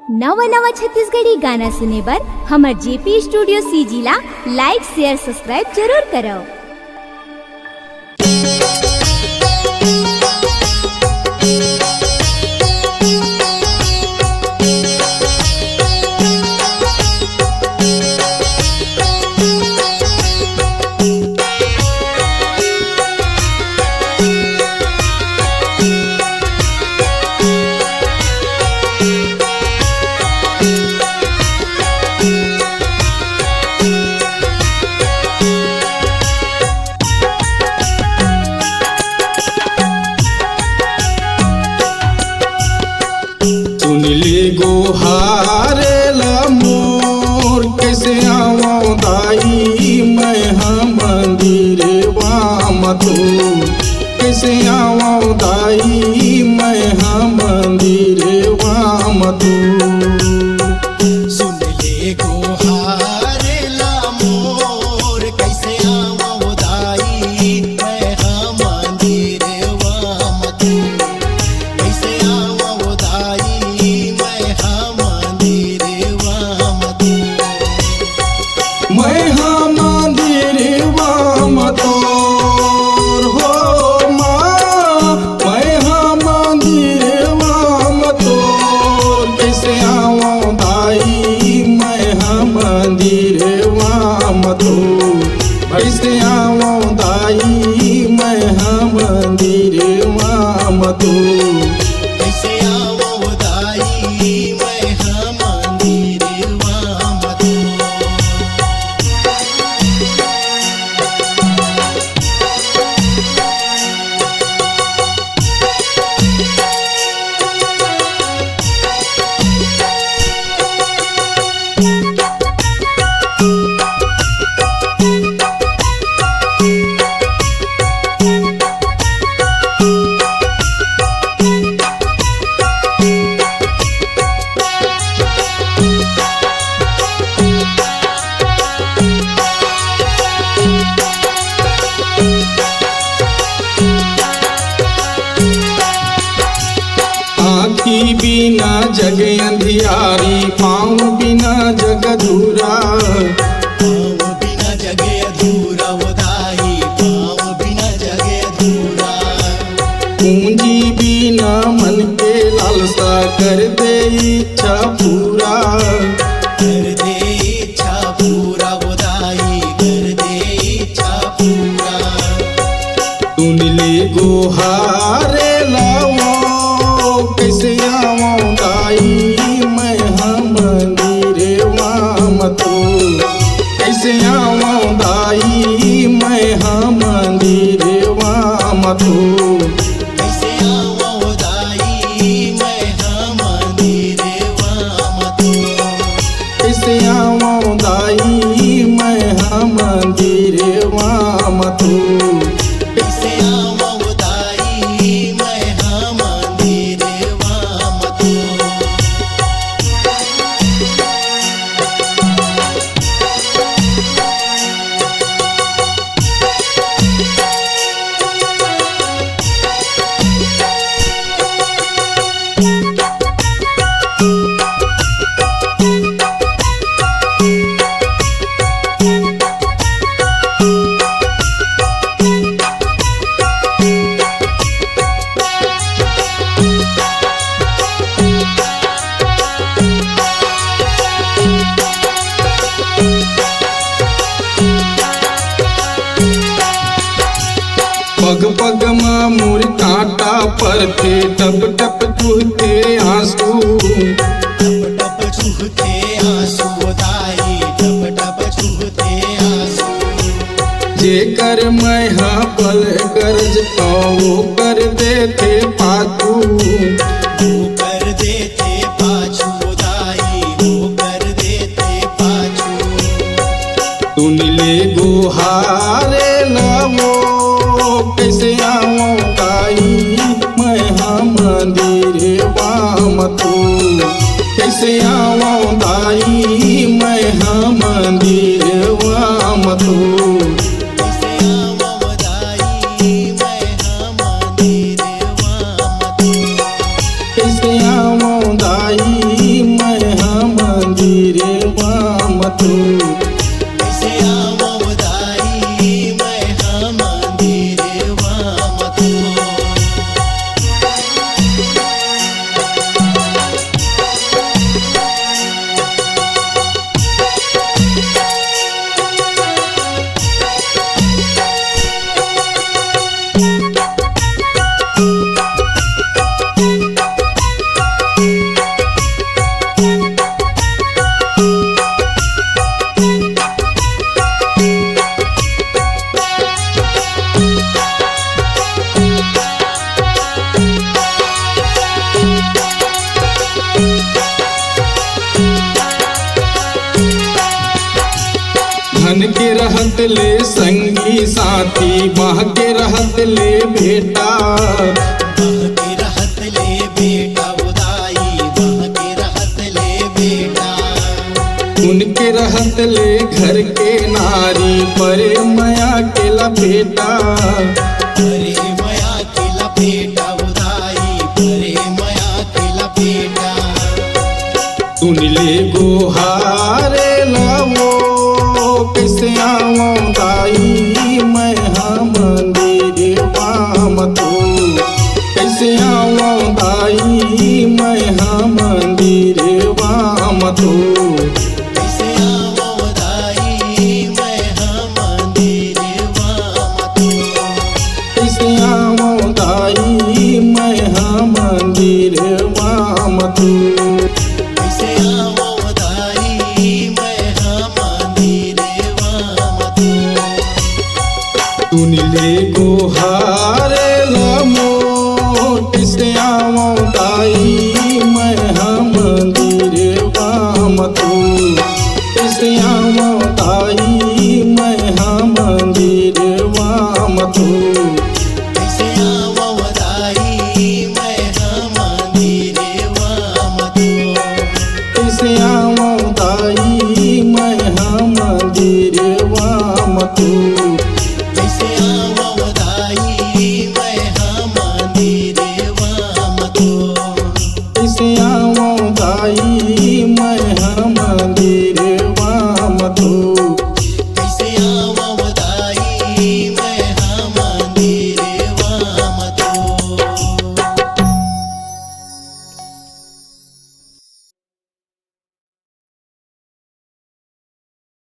नवा नवा छत्तीसगढ़ी गाना सुने बर हमर जेपी स्टूडियो सीजी ला लाइक शेयर सब्सक्राइब जरूर करो। गोहारे ला मोर कैसे आवो दाई मैं हम मंदिरे वाम तो कैसे आवो दाई मैं हम मंदिरे वाम तो सुन ले गोहारे ला मोर कैसे आवो दाई मैं हम मंदिरे वाम तो कैसे आवो दाई कैसे आवो दाई मैं हम मंदिरे वाम तो कैसे आवो दाई मैं हम मंदिरे वाम तो आँखी बिना जग अंधियारी पाँव बिना जग धूरा पाँव बिना जगे अधूरा वो दाई पाँव बिना जगे अधूरा पूंजी बिना मन के लालसा कर दे इच्छा पूरा कर दे इच्छा पूरा वो दाई कर दे इच्छा पूरा सुन ले गोहारे लाओ कैसे आवो दाई मैं हम मंदिरे वाम तो कैसे आवो दाई मैं हम मंदिरे वाम तो कैसे आवो दाई मैं हम मंदिरे वाम तो कैसे आवो दाई मैं हम मंदिरे वाम तो कैसे आवो दाई मैं हम मंदिरे वाम तो पग पग मोर कांटा पर थे टप टप चूहते आंसू टप टप चूहते आंसू दाई टप टप चूहते आंसू जेकर मैं हाँ पल गरज वो कर देते पाछू वो कर देते पाछू दाई वो कर देते पाछू सुन ले गोहारे लाओ कैसे आवो दाई मैं हम मंदिरे वाम तो कैसे आवो दाई मैं हम मंदिरे वाम तो कैसे आवो दाई मैं हम मंदिरे वाम तो कैसे आवो दाई मैं धन के रहत ले संगी साथी, बाह के रहत ले बेटा, बाह के रहत ले बेटा उदाई, बाह के रहत ले बेटा। उनके रहत ले घर के नारी, परे माया के लपेटा, परे माया के लपेटा उदाई, परे माया के लपेटा। सुन ले गुहारे लावो कैसे आवो दाई, मैं हम मंदिर वाम तो कैसे आवो दाई, मैं हम मंदिर वाम तो कैसे आवो दाई, मैं हम मंदिर वाम तो कैसे आवो दाई, मैं हम मंदिर वाम तो कैसे आवो